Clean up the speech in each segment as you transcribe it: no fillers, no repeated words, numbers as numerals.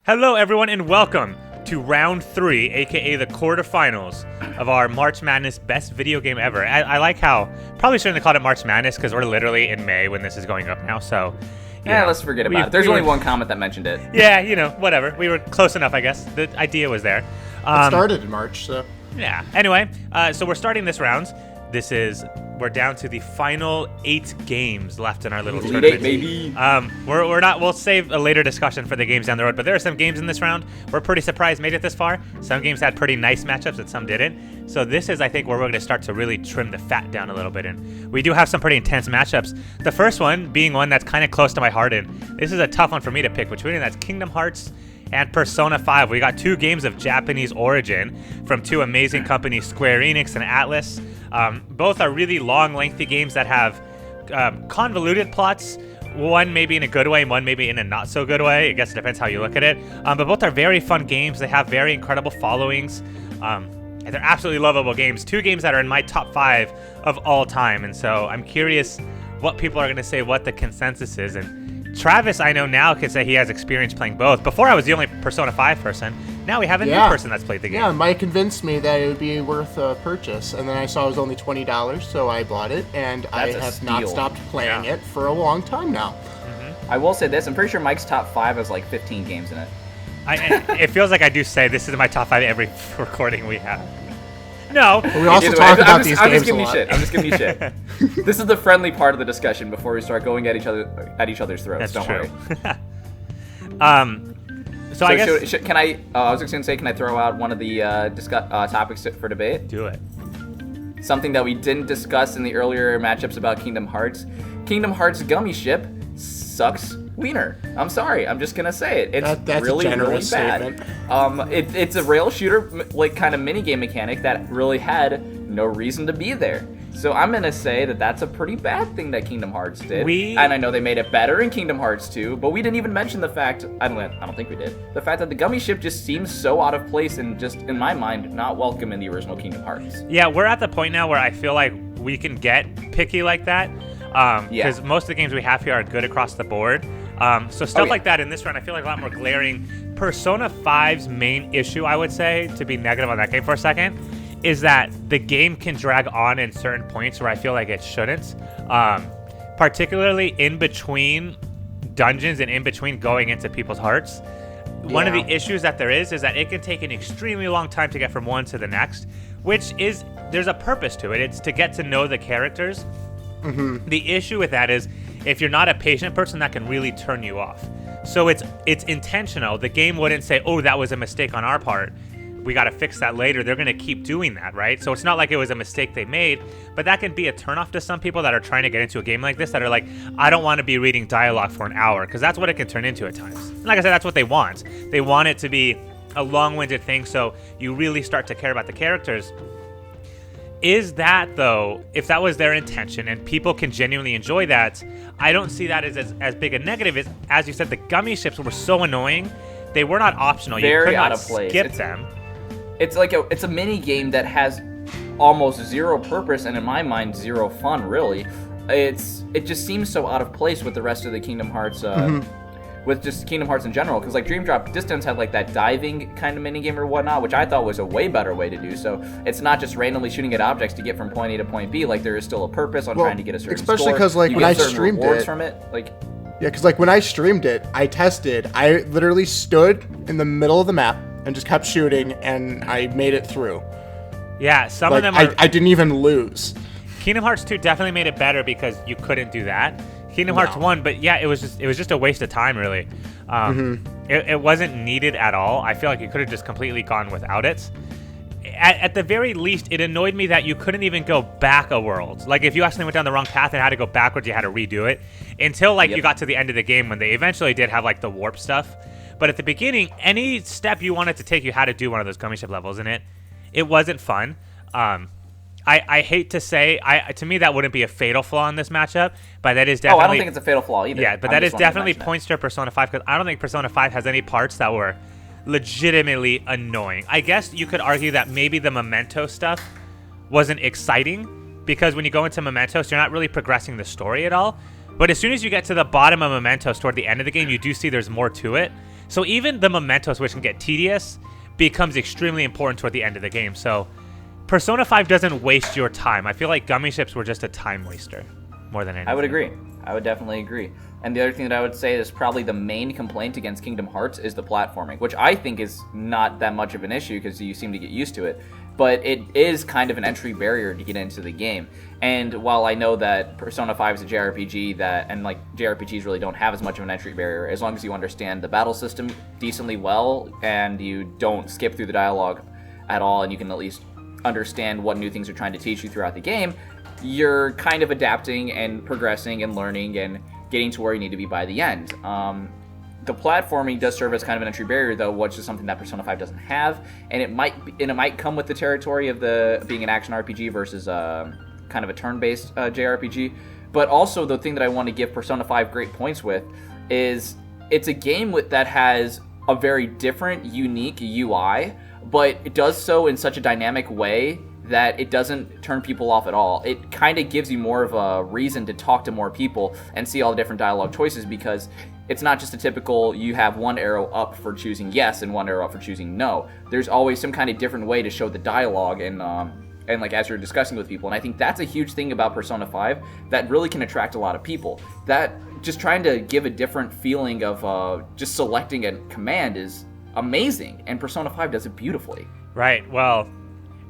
Hello, everyone, and welcome to Round 3, aka the Quarterfinals of our March Madness Best Video Game Ever. I like how, probably shouldn't have called it March Madness because we're literally in May when this is going up now, so... Yeah, let's forget about it. There's only one comment that mentioned it. Yeah, whatever. We were close enough, I guess. The idea was there. It started in March, so... Yeah. Anyway, so we're starting this round. We're down to the final 8 games left in our little tournament. 8, baby. We'll save a later discussion for the games down the road, but there are some games in this round we're pretty surprised made it this far. Some games had pretty nice matchups and some didn't. So this is, I think, where we're going to start to really trim the fat down a little bit. And we do have some pretty intense matchups. The first one being one that's kind of close to my heart, and this is a tough one for me to pick between, and that's Kingdom Hearts and Persona 5. We got 2 games of Japanese origin from 2 amazing companies, Square Enix and Atlus. Both are really long, lengthy games that have convoluted plots. One maybe in a good way, and one maybe in a not so good way. I guess it depends how you look at it. But both are very fun games. They have very incredible followings. And they're absolutely lovable games. 2 games that are in my top 5 of all time. And so I'm curious what people are going to say, what the consensus is. And Travis, I know now, can say he has experience playing both. Before, I was the only Persona 5 person. Now we have a new person that's played the game. Yeah, Mike convinced me that it would be worth a purchase. And then I saw it was only $20, so I bought it. And I have not stopped playing it for a long time now. Mm-hmm. I will say this. I'm pretty sure Mike's top 5 has like 15 games in it. It feels like I do say this is my top 5 every recording we have. No. We also talk about these games a lot. I'm just giving you shit. This is the friendly part of the discussion before we start going at each other's throats. That's Don't true. worry. So I guess... can I... I was just going to say, can I throw out one of the topics for debate? Do it. Something that we didn't discuss in the earlier matchups about Kingdom Hearts. Kingdom Hearts Gummy Ship sucks wiener. I'm sorry. I'm just going to say it. It's that's really, a generous really bad. It's a rail shooter, like, kind of mini-game mechanic that really had no reason to be there. So I'm going to say that that's a pretty bad thing that Kingdom Hearts did. And I know they made it better in Kingdom Hearts 2, but we didn't even mention the fact, I don't think we did, the fact that the Gummy Ship just seems so out of place and just, in my mind, not welcome in the original Kingdom Hearts. Yeah, we're at the point now where I feel like we can get picky like that. Because most of the games we have here are good across the board. So stuff like that in this round, I feel like a lot more glaring. Persona 5's main issue, I would say, to be negative on that game for a second, is that the game can drag on in certain points where I feel like it shouldn't. Particularly in between dungeons and in between going into people's hearts. One of the issues that there is that it can take an extremely long time to get from one to the next, which is, there's a purpose to it. It's to get to know the characters. Mm-hmm. The issue with that is, if you're not a patient person, that can really turn you off. So it's intentional. The game wouldn't say, oh, that was a mistake on our part. We got to fix that later. They're going to keep doing that, right? So it's not like it was a mistake they made, but that can be a turnoff to some people that are trying to get into a game like this, that are like, I don't want to be reading dialogue for an hour, because that's what it can turn into at times. And like I said, that's what they want. They want it to be a long-winded thing, so you really start to care about the characters. Is that, though, if that was their intention and people can genuinely enjoy that, I don't see that as big a negative. As you said, the gummy ships were so annoying. They were not optional. You could not skip them. It's like it's a mini game that has almost zero purpose and, in my mind, zero fun, really. It just seems so out of place with the rest of the Kingdom Hearts with just Kingdom Hearts in general, because like Dream Drop Distance had like that diving kind of minigame or whatnot, which I thought was a way better way to do so. It's not just randomly shooting at objects to get from point A to point B. Like, there is still a purpose on trying to get a certain score. Especially because, like, when I streamed it from it, like, yeah, because like when I streamed it, I literally stood in the middle of the map and just kept shooting, and I made it through. Yeah, some of them are... I didn't even lose. Kingdom Hearts 2 definitely made it better because you couldn't do that. Kingdom Hearts 1, but yeah, it was just a waste of time, really. It wasn't needed at all. I feel like you could have just completely gone without it. At the very least, it annoyed me that you couldn't even go back a world. Like, if you actually went down the wrong path and had to go backwards, you had to redo it. Until, like, you got to the end of the game when they eventually did have, like, the warp stuff. But at the beginning, any step you wanted to take, you had to do one of those gummy ship levels, and it wasn't fun. I hate to say, to me, that wouldn't be a fatal flaw in this matchup, but that is definitely... Oh, I don't think it's a fatal flaw either. Yeah, but that is definitely points to Persona 5, because I don't think Persona 5 has any parts that were legitimately annoying. I guess you could argue that maybe the Memento stuff wasn't exciting, because when you go into Mementos, you're not really progressing the story at all. But as soon as you get to the bottom of Mementos toward the end of the game, you do see there's more to it. So even the mementos, which can get tedious, becomes extremely important toward the end of the game. So Persona 5 doesn't waste your time. I feel like Gummy Ships were just a time waster more than anything. I would agree. I would definitely agree. And the other thing that I would say is probably the main complaint against Kingdom Hearts is the platforming, which I think is not that much of an issue because you seem to get used to it. But it is kind of an entry barrier to get into the game. And while I know that Persona 5 is a JRPG and like JRPGs really don't have as much of an entry barrier, as long as you understand the battle system decently well and you don't skip through the dialogue at all and you can at least understand what new things are trying to teach you throughout the game, you're kind of adapting and progressing and learning and getting to where you need to be by the end. The platforming does serve as kind of an entry barrier, though, which is something that Persona 5 doesn't have, and it might come with the territory of being an action RPG versus kind of a turn-based JRPG. But also, the thing that I want to give Persona 5 great points with is it's a game that has a very different, unique UI, but it does so in such a dynamic way that it doesn't turn people off at all. It kind of gives you more of a reason to talk to more people and see all the different dialogue choices, because it's not just a typical you have one arrow up for choosing yes and one arrow up for choosing no. There's always some kind of different way to show the dialogue and like as you're discussing with people. And I think that's a huge thing about Persona 5 that really can attract a lot of people. That just trying to give a different feeling of just selecting a command is amazing, and Persona 5 does it beautifully. Right, well,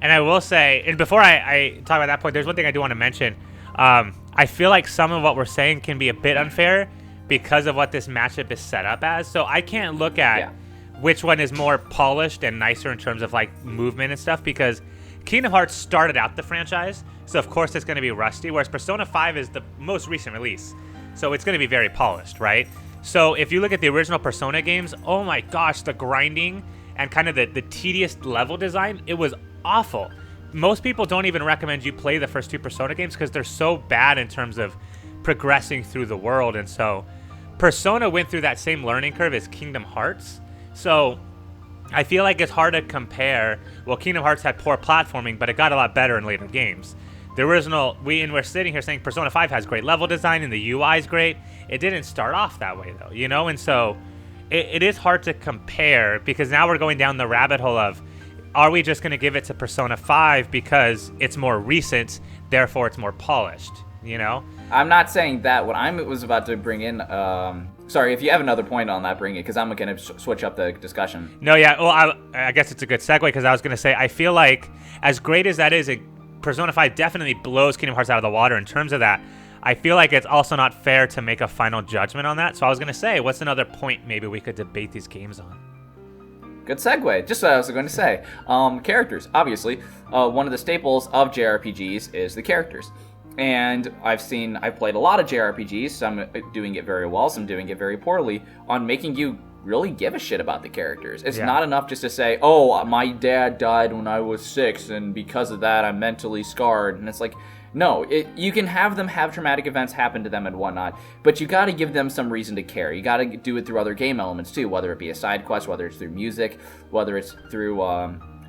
and I will say, and before I talk about that point, there's one thing I do want to mention. I feel like some of what we're saying can be a bit unfair because of what this matchup is set up as. So I can't look at which one is more polished and nicer in terms of like movement and stuff, because Kingdom Hearts started out the franchise, so of course it's going to be rusty, whereas Persona 5 is the most recent release, so it's going to be very polished, right? So if you look at the original Persona games, oh my gosh, the grinding and kind of the tedious level design, it was awful. Most people don't even recommend you play the first two Persona games because they're so bad in terms of progressing through the world. And so Persona went through that same learning curve as Kingdom Hearts. So I feel like it's hard to compare. Well, Kingdom Hearts had poor platforming, but it got a lot better in later games. The original, we're sitting here saying Persona 5 has great level design and the UI is great. It didn't start off that way though, you know? And so it is hard to compare, because now we're going down the rabbit hole of, are we just going to give it to Persona 5 because it's more recent, therefore it's more polished, you know? I'm not saying that. What I was about to bring in, sorry, if you have another point on that, bring it, because I'm going to switch up the discussion. No, yeah, well, I guess it's a good segue, because I was going to say, I feel like as great as that is, Persona 5 definitely blows Kingdom Hearts out of the water in terms of that. I feel like it's also not fair to make a final judgment on that. So I was going to say, what's another point maybe we could debate these games on? Good segue. Just what I was going to say. Characters. Obviously, one of the staples of JRPGs is the characters. And I've played a lot of JRPGs, some doing it very well, some doing it very poorly, on making you really give a shit about the characters. It's not enough just to say, oh, my dad died when I was 6, and because of that, I'm mentally scarred. And it's like, no, you can have them have traumatic events happen to them and whatnot, but you gotta give them some reason to care. You gotta do it through other game elements too, whether it be a side quest, whether it's through music, whether it's through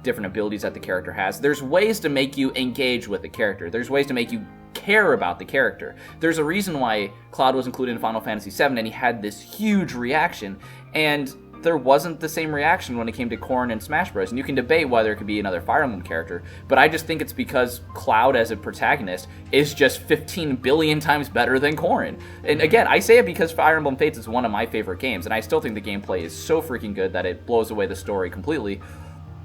different abilities that the character has. There's ways to make you engage with the character. There's ways to make you care about the character. There's a reason why Cloud was included in Final Fantasy VII, and he had this huge reaction, and there wasn't the same reaction when it came to Corrin and Smash Bros. And you can debate whether it could be another Fire Emblem character, but I just think it's because Cloud as a protagonist is just 15 billion times better than Corrin. And again, I say it because Fire Emblem Fates is one of my favorite games, and I still think the gameplay is so freaking good that it blows away the story completely.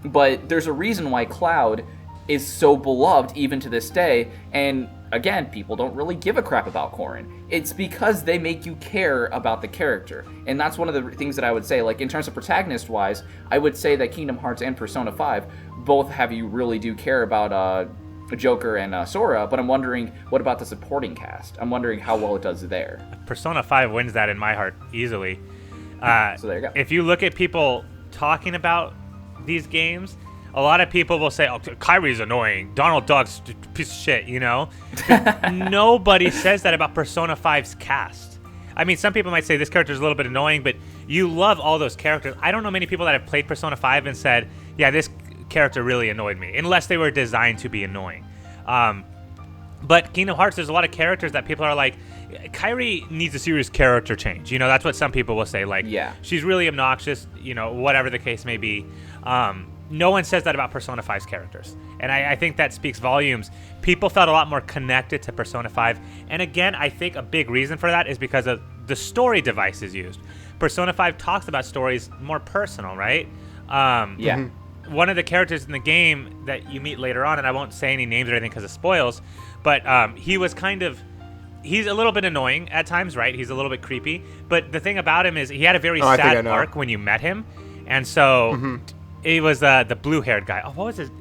But there's a reason why Cloud is so beloved even to this day, and again, people don't really give a crap about Corrin. It's because they make you care about the character. And that's one of the things that I would say, like in terms of protagonist-wise, I would say that Kingdom Hearts and Persona 5 both have you really do care about Joker and Sora, but I'm wondering, what about the supporting cast? I'm wondering how well it does there. Persona 5 wins that in my heart easily. So there you go. If you look at people talking about these games, a lot of people will say, oh, Kyrie's annoying, Donald Duck's a piece of shit, you know? Nobody says that about Persona 5's cast. I mean, some people might say this character's a little bit annoying, but you love all those characters. I don't know many people that have played Persona 5 and said, yeah, this character really annoyed me, unless they were designed to be annoying. But Kingdom Hearts, there's a lot of characters that people are like, Kairi needs a serious character change. You know, that's what some people will say. Like, she's really obnoxious, you know, whatever the case may be. No one says that about Persona 5's characters. And I think that speaks volumes. People felt a lot more connected to Persona 5. And again, I think a big reason for that is because of the story devices used. Persona 5 talks about stories more personal, right? One of the characters in the game that you meet later on, and I won't say any names or anything because it spoils, but he's a little bit annoying at times, right? He's a little bit creepy. But the thing about him is he had a very sad arc when you met him. And so he was the blue-haired guy. Oh, what was his...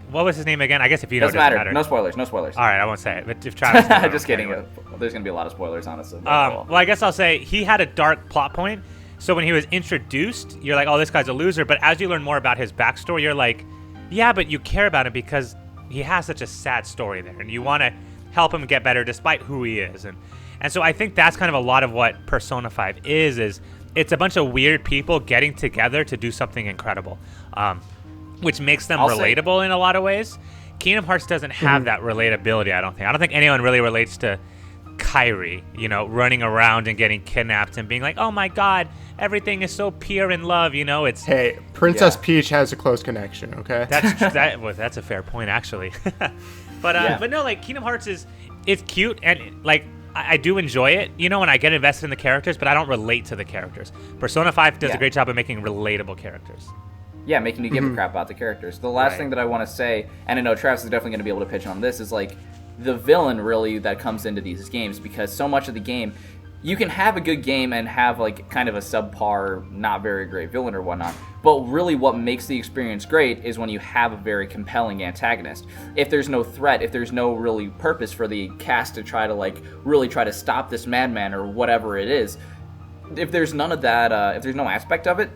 what was his name again? I guess if you know, it doesn't matter. No spoilers. No spoilers. All right, I won't say it. But if Travis knows, just kidding. There's going to be a lot of spoilers, honestly. Well, I guess I'll say he had a dark plot point. So when he was introduced, you're like, oh, this guy's a loser. But as you learn more about his backstory, you're like, yeah, but you care about him because he has such a sad story there. And you want to help him get better despite who he is. And so I think that's kind of a lot of what Persona 5 is it's a bunch of weird people getting together to do something incredible, which makes them relatable in a lot of ways. Kingdom Hearts doesn't have that relatability, I don't think. I don't think anyone really relates to Kairi, you know, running around and getting kidnapped and being like, oh my god, everything is so pure in love, you know, it's... Hey, Princess Peach has a close connection, okay? That's a fair point, actually. But no, like, Kingdom Hearts it's cute, and, like, I do enjoy it, you know, and I get invested in the characters, but I don't relate to the characters. Persona 5 does a great job of making relatable characters. Yeah, making you give a crap about the characters. The last thing that I want to say, and I know Travis is definitely going to be able to pitch on this, is like the villain really that comes into these games, because so much of the game, you can have a good game and have like kind of a subpar, not very great villain or whatnot, but really what makes the experience great is when you have a very compelling antagonist. If there's no threat, if there's no really purpose for the cast to try to like really try to stop this madman or whatever it is, if there's none of that, if there's no aspect of it,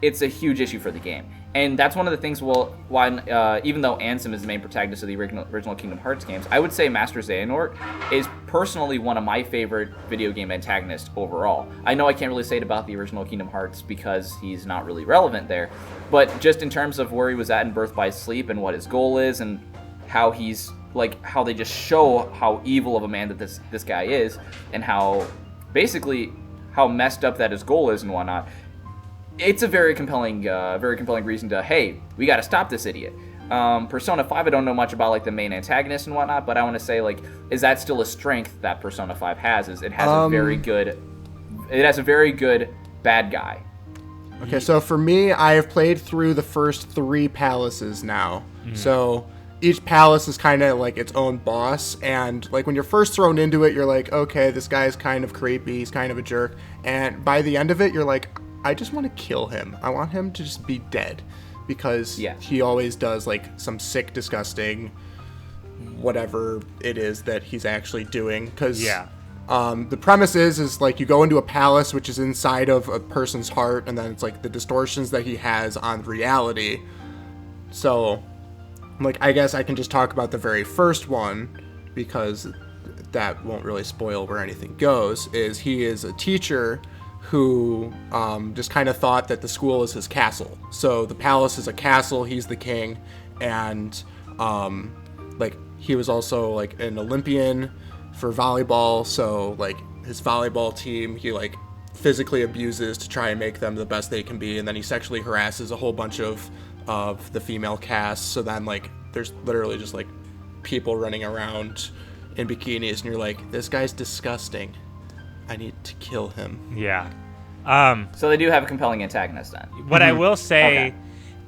it's a huge issue for the game. And that's one of the things, why even though Ansem is the main protagonist of the original Kingdom Hearts games, I would say Master Xehanort is personally one of my favorite video game antagonists overall. I know I can't really say it about the original Kingdom Hearts because he's not really relevant there, but just in terms of where he was at in Birth by Sleep and what his goal is and how he's, like, how they just show how evil of a man that this guy is and how, basically, how messed up that his goal is and whatnot. It's a very compelling reason to, hey, we got to stop this idiot. Persona 5, I don't know much about like the main antagonist and whatnot, but I want to say, like, is that still a strength that Persona 5 has? Is it has a very good bad guy. Okay, so for me, I have played through the first 3 palaces now. So each palace is kind of like its own boss, and like when you're first thrown into it, you're like, okay, this guy's kind of creepy, he's kind of a jerk, and by the end of it, you're like, I just want to kill him. I want him to just be dead, because he always does like some sick, disgusting, whatever it is that he's actually doing. Because the premise is like you go into a palace which is inside of a person's heart, and then it's like the distortions that he has on reality. So, like, I guess I can just talk about the very first one, because that won't really spoil where anything goes. Is he is a teacher who just kind of thought that the school is his castle. So the palace is a castle, he's the king, and like he was also like an Olympian for volleyball, so like his volleyball team he like physically abuses to try and make them the best they can be, and then he sexually harasses a whole bunch of the female cast. So then like there's literally just like people running around in bikinis, and you're like, this guy's disgusting. I need to kill him. Yeah. So they do have a compelling antagonist then. What I will say,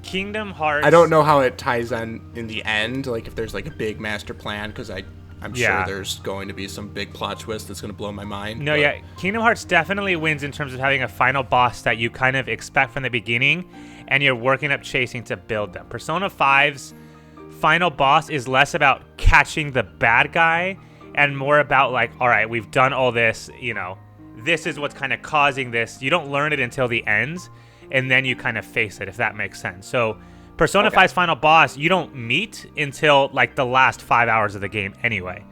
Kingdom Hearts... I don't know how it ties in the end, like if there's like a big master plan, because I'm sure there's going to be some big plot twist that's going to blow my mind. No, Kingdom Hearts definitely wins in terms of having a final boss that you kind of expect from the beginning, and you're working up chasing to build them. Persona 5's final boss is less about catching the bad guy and more about like, all right, we've done all this, you know, this is what's kind of causing this. You don't learn it until the end, and then you kind of face it, if that makes sense. So Persona 5's final boss, you don't meet until like the last 5 hours of the game anyway.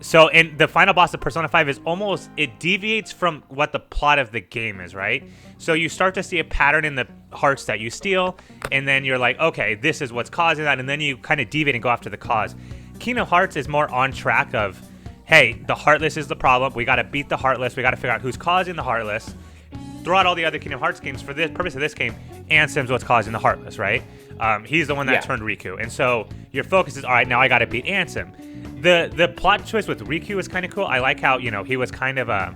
So in the final boss of Persona 5 is almost, it deviates from what the plot of the game is, right? So you start to see a pattern in the hearts that you steal, and then you're like, okay, this is what's causing that, and then you kind of deviate and go after the cause. Kingdom Hearts is more on track of, hey, the Heartless is the problem. We got to beat the Heartless. We got to figure out who's causing the Heartless. Throw out all the other Kingdom Hearts games. For the purpose of this game, Ansem's what's causing the Heartless, right? He's the one that turned Riku. And so your focus is, all right, now I got to beat Ansem. The plot choice with Riku is kind of cool. I like how, he was kind of a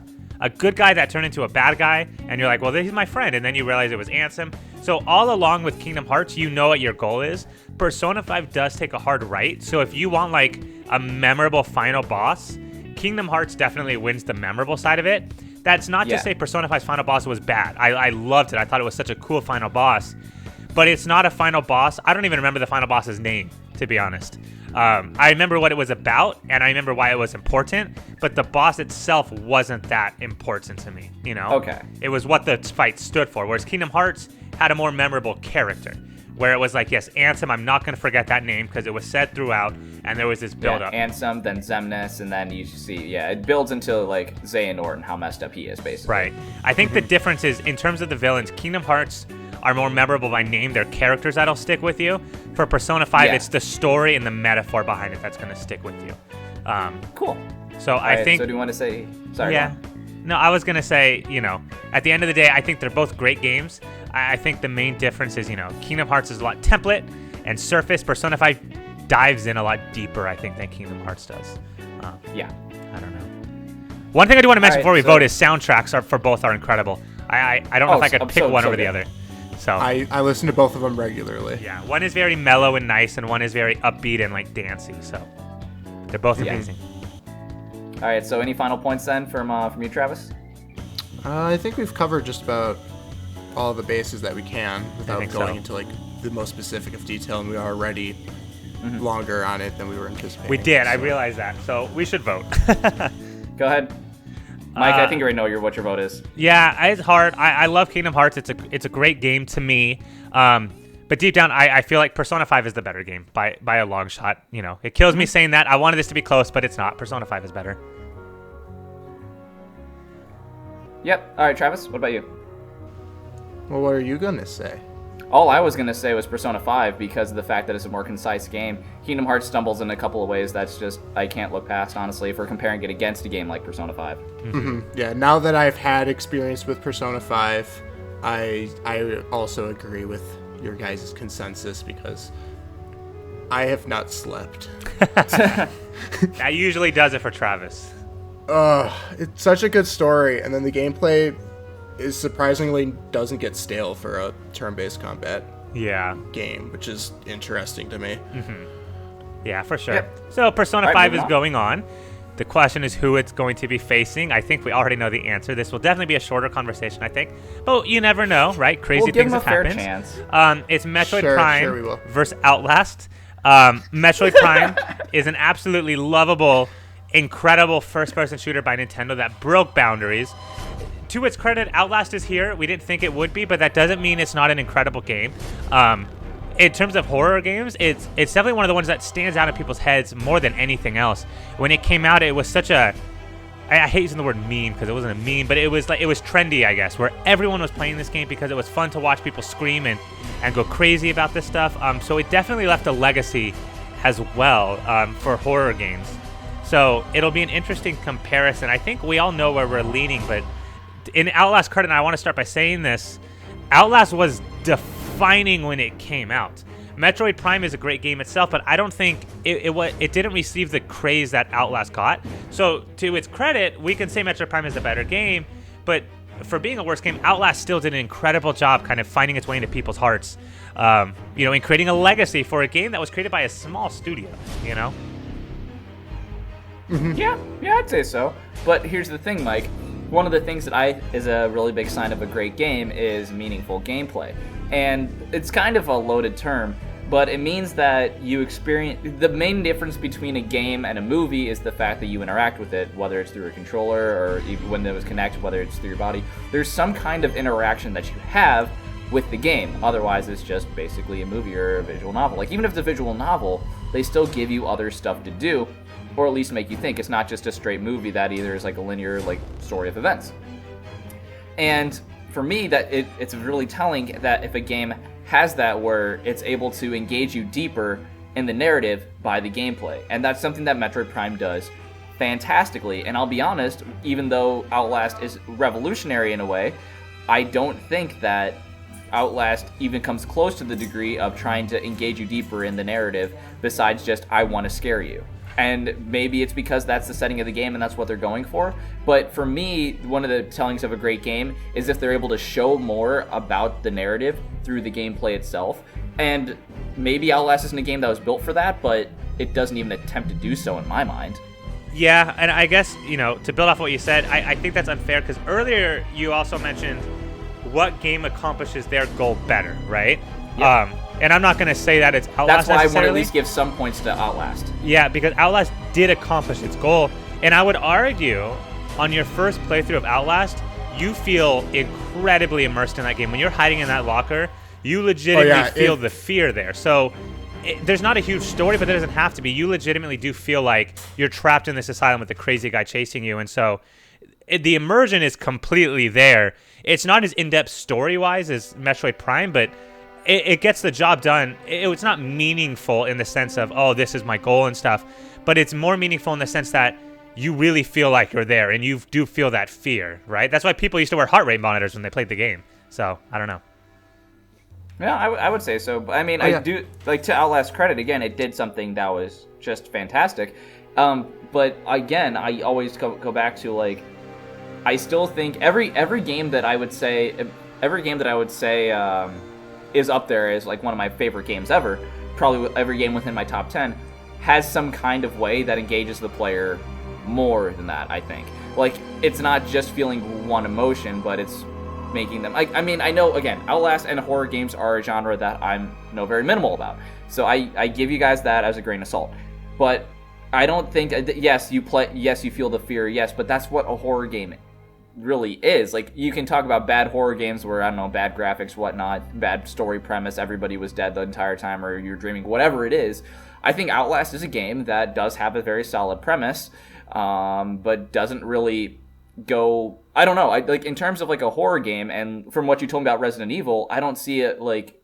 good guy that turned into a bad guy. And you're like, well, he's my friend. And then you realize it was Ansem. So all along with Kingdom Hearts, you know what your goal is. Persona 5 does take a hard right. So if you want like a memorable final boss, Kingdom Hearts definitely wins the memorable side of it. That's not to say Persona 5's final boss was bad. I loved it. I thought it was such a cool final boss. But it's not a final boss. I don't even remember the final boss's name, to be honest. I remember what it was about, and I remember why it was important, but the boss itself wasn't that important to me, Okay. It was what the fight stood for, whereas Kingdom Hearts had a more memorable character, where it was like, yes, Ansem, I'm not going to forget that name, because it was said throughout, and there was this build-up. Ansem, then Xemnas, and then you see, it builds into, like, Xehanort and how messed up he is, basically. Right. I think the difference is, in terms of the villains, Kingdom Hearts are more memorable by name. They're characters that'll stick with you. For Persona 5, it's the story and the metaphor behind it that's going to stick with you. Cool. So I think... So do you want to say... Sorry. Yeah. No, I was going to say, at the end of the day, I think they're both great games. I think the main difference is, Kingdom Hearts is a lot template and surface. Persona 5 dives in a lot deeper, I think, than Kingdom Hearts does. Yeah. I don't know. One thing I do want to mention before we vote is soundtracks for both are incredible. I don't know if I could pick one over the other. So I listen to both of them regularly. Yeah, one is very mellow and nice, and one is very upbeat and like dancey. So they're both amazing. All right. So any final points then from you, Travis? I think we've covered just about all the bases that we can without going into like the most specific of detail, and we are already longer on it than we were anticipating. We did. So. I realized that. So we should vote. Go ahead. Mike, I think you already know what your vote is. Yeah, it's hard. I love Kingdom Hearts. It's a great game to me. But deep down, I feel like Persona 5 is the better game by a long shot. It kills me saying that. I wanted this to be close, but it's not. Persona 5 is better. Yep. All right, Travis, what about you? Well, what are you going to say? All I was going to say was Persona 5 because of the fact that it's a more concise game. Kingdom Hearts stumbles in a couple of ways that's just, I can't look past, honestly, if we're comparing it against a game like Persona 5. Mm-hmm. Yeah, now that I've had experience with Persona 5, I also agree with your guys' consensus because I have not slept. That usually does it for Travis. It's such a good story, and then the gameplay is surprisingly doesn't get stale for a turn-based combat game, which is interesting to me. Mm-hmm. Yeah, for sure. Yep. So Persona 5 is going on. The question is who it's going to be facing. I think we already know the answer. This will definitely be a shorter conversation, I think. But you never know, right? Crazy things have happened. It's Metroid Prime versus Outlast. Metroid Prime is an absolutely lovable, incredible first-person shooter by Nintendo that broke boundaries. To its credit, Outlast is here. We didn't think it would be, but that doesn't mean it's not an incredible game. In terms of horror games, it's definitely one of the ones that stands out in people's heads more than anything else. When it came out, it was such a... I hate using the word meme because it wasn't a meme, but it was trendy, I guess, where everyone was playing this game because it was fun to watch people scream and go crazy about this stuff. So it definitely left a legacy as well for horror games. So it'll be an interesting comparison. I think we all know where we're leaning, but in Outlast credit, and I want to start by saying this, Outlast was defining when it came out. Metroid Prime is a great game itself, but I don't think it didn't receive the craze that Outlast got. So to its credit, we can say Metroid Prime is a better game, but for being a worse game, Outlast still did an incredible job kind of finding its way into people's hearts, in creating a legacy for a game that was created by a small studio, Mm-hmm. Yeah, I'd say so. But here's the thing, Mike. One of the things that is a really big sign of a great game is meaningful gameplay. And it's kind of a loaded term, but it means that you experience... The main difference between a game and a movie is the fact that you interact with it, whether it's through a controller or even when it was connected, whether it's through your body. There's some kind of interaction that you have with the game. Otherwise, it's just basically a movie or a visual novel. Like, even if it's a visual novel, they still give you other stuff to do, or at least make you think. It's not just a straight movie that either is like a linear story of events. And for me, that it's really telling that if a game has that where it's able to engage you deeper in the narrative by the gameplay. And that's something that Metroid Prime does fantastically. And I'll be honest, even though Outlast is revolutionary in a way, I don't think that Outlast even comes close to the degree of trying to engage you deeper in the narrative besides just, I want to scare you. And maybe it's because that's the setting of the game and that's what they're going for. But for me, one of the tellings of a great game is if they're able to show more about the narrative through the gameplay itself. And maybe Outlast isn't a game that was built for that, but it doesn't even attempt to do so in my mind. Yeah, and I guess, to build off what you said, I think that's unfair because earlier you also mentioned what game accomplishes their goal better, right? Yep. And I'm not going to say that it's Outlast That's why I want to necessarily. at least give some points to Outlast. Yeah, because Outlast did accomplish its goal. And I would argue, on your first playthrough of Outlast, you feel incredibly immersed in that game. When you're hiding in that locker, you legitimately feel the fear there. So there's not a huge story, but there doesn't have to be. You legitimately do feel like you're trapped in this asylum with the crazy guy chasing you. And so the immersion is completely there. It's not as in-depth story-wise as Metroid Prime, but it gets the job done. It's not meaningful in the sense of, oh, this is my goal and stuff, but it's more meaningful in the sense that you really feel like you're there and you do feel that fear, right? That's why people used to wear heart rate monitors when they played the game. So, I don't know. Yeah, I would say so. I mean, I do, like, to Outlast credit, again, it did something that was just fantastic. But again, I always go back to, like, I still think every game that I would say is up there as like one of my favorite games ever, probably every game within my top 10, has some kind of way that engages the player more than that, I think. Like, it's not just feeling one emotion, but it's making them... I mean, I know, again, Outlast and horror games are a genre that I'm very minimal about. So I give you guys that as a grain of salt. But I don't think... Yes, you feel the fear, yes, but that's what a horror game really is. Like, you can talk about bad horror games where, I don't know, bad graphics, whatnot, bad story premise, everybody was dead the entire time, or you're dreaming, whatever it is. I think Outlast is a game that does have a very solid premise, but doesn't really go... I don't know, like, in terms of, like, a horror game, and from what you told me about Resident Evil, I don't see it, like,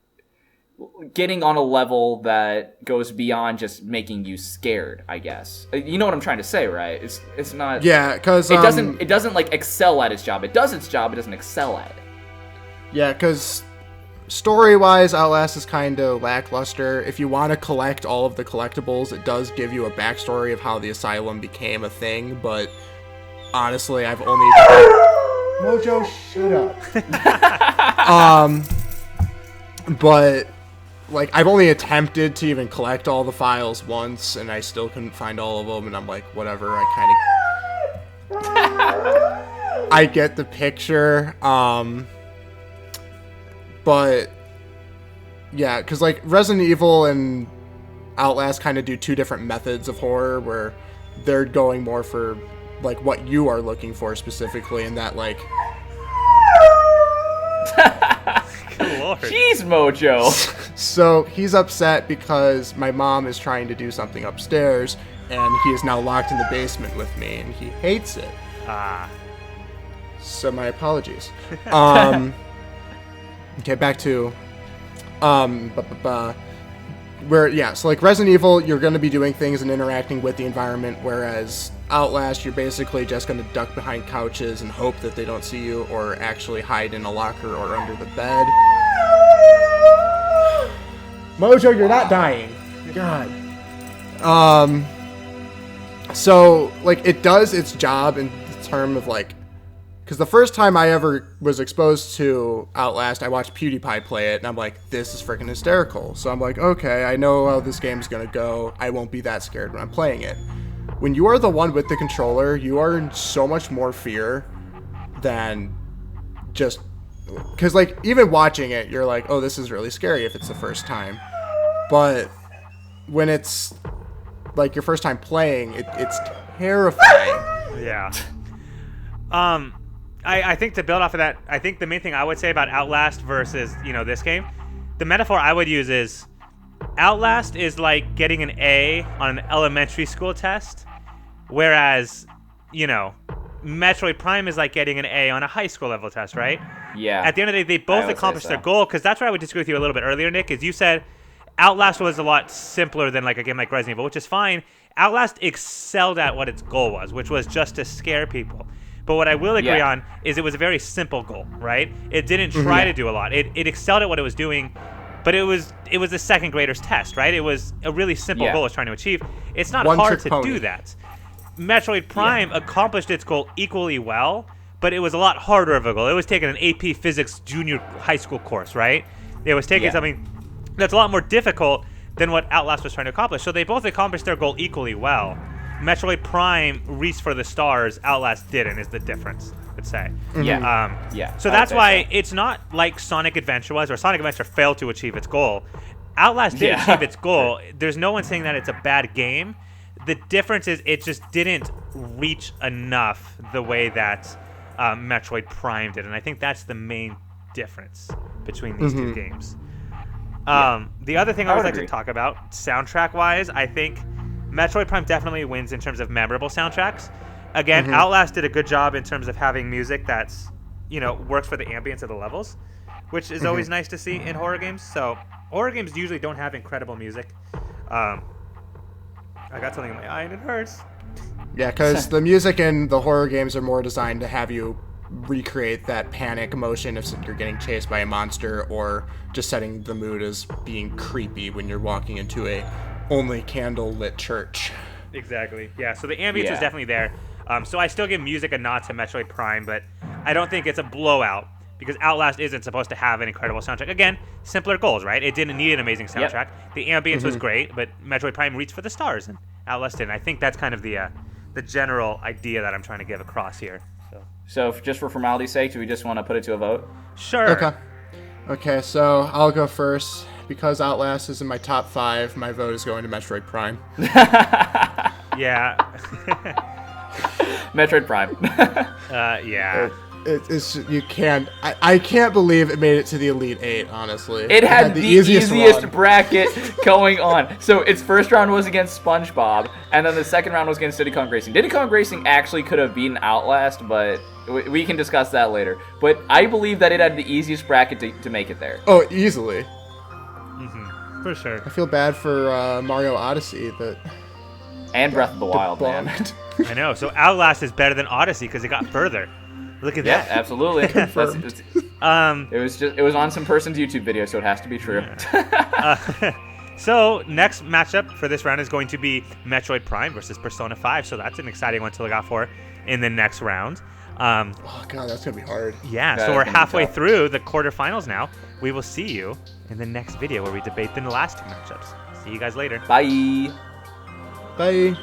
getting on a level that goes beyond just making you scared, I guess. You know what I'm trying to say, right? It's not... Yeah, because... It doesn't, like, excel at its job. It does its job, it doesn't excel at it. Yeah, because story-wise, Outlast is kind of lackluster. If you want to collect all of the collectibles, it does give you a backstory of how the asylum became a thing, but honestly, I've only... Mojo, shut up. But... like, I've only attempted to even collect all the files once, and I still couldn't find all of them, and I'm like, whatever, I get the picture, but, yeah, because, like, Resident Evil and Outlast kind of do two different methods of horror, where they're going more for, like, what you are looking for specifically, and that, like... Good Lord. Jeez, Mojo! So he's upset because my mom is trying to do something upstairs, and he is now locked in the basement with me, and he hates it. So my apologies. Okay, back to so like Resident Evil, you're going to be doing things and interacting with the environment, whereas Outlast, you're basically just going to duck behind couches and hope that they don't see you, or actually hide in a locker or under the bed. Mojo, you're not dying. God. So, like, it does its job in terms of, like, because the first time I ever was exposed to Outlast, I watched PewDiePie play it, and I'm like, this is freaking hysterical. So I'm like, okay, I know how this game's gonna go. I won't be that scared when I'm playing it. When you are the one with the controller, you are in so much more fear than just... because, like, even watching it, you're like, oh, this is really scary if it's the first time. But when it's, like, your first time playing, it's terrifying. Yeah. I think to build off of that, I think the main thing I would say about Outlast versus, this game, the metaphor I would use is Outlast is like getting an A on an elementary school test, whereas, Metroid Prime is like getting an A on a high school level test, right? Yeah. At the end of the day, they both accomplished their goal, because that's where I would disagree with you a little bit earlier, Nick, is you said Outlast was a lot simpler than like a game like Resident Evil, which is fine. Outlast excelled at what its goal was, which was just to scare people. But what I will agree on is it was a very simple goal, right? It didn't try to do a lot. It excelled at what it was doing, but it was a second grader's test, right? It was a really simple goal it was trying to achieve. It's not hard to do that. Metroid Prime accomplished its goal equally well, but it was a lot harder of a goal. It was taking an AP Physics junior high school course, right? It was taking something that's a lot more difficult than what Outlast was trying to accomplish. So they both accomplished their goal equally well. Metroid Prime reached for the stars, Outlast didn't, is the difference, I'd say. So that's why it's not like Sonic Adventure was, or Sonic Adventure failed to achieve its goal. Outlast did achieve its goal. There's no one saying that it's a bad game. The difference is it just didn't reach enough the way that Metroid Prime did, and I think that's the main difference between these two games. The other thing I would like to talk about, soundtrack-wise, I think Metroid Prime definitely wins in terms of memorable soundtracks. Again, Outlast did a good job in terms of having music that's, works for the ambience of the levels, which is always nice to see in horror games. So horror games usually don't have incredible music. I got something in my eye and it hurts. Yeah, because the music in the horror games are more designed to have you recreate that panic emotion if you're getting chased by a monster, or just setting the mood as being creepy when you're walking into a only candle lit church. Exactly. Yeah. So the ambience is definitely there. So I still give music a nod to Metroid Prime, but I don't think it's a blowout because Outlast isn't supposed to have an incredible soundtrack. Again, simpler goals, right? It didn't need an amazing soundtrack. The ambience was great, but Metroid Prime reached for the stars, and Outlast didn't. I think that's kind of the general idea that I'm trying to give across here. So just for formality's sake, do we just want to put it to a vote? Sure. Okay, so I'll go first. Because Outlast is in my top 5, my vote is going to Metroid Prime. Yeah. Metroid Prime. Yeah. It's you can't. I can't believe it made it to the Elite 8. Honestly, it had the easiest bracket going on. So its first round was against SpongeBob, and then the second round was against Diddy Kong Racing. Diddy Kong Racing actually could have beaten Outlast, but we can discuss that later. But I believe that it had the easiest bracket to make it there. Oh, easily. For sure. I feel bad for Mario Odyssey and Breath of the Wild, man. I know. So Outlast is better than Odyssey because it got further. Look at that. Yeah, absolutely. It was on some person's YouTube video, so it has to be true. So next matchup for this round is going to be Metroid Prime versus Persona 5. So that's an exciting one to look out for in the next round. Oh god, that's gonna be hard. Yeah, so we're halfway through the quarterfinals now. We will see you in the next video where we debate the last two matchups. See you guys later. Bye. Bye.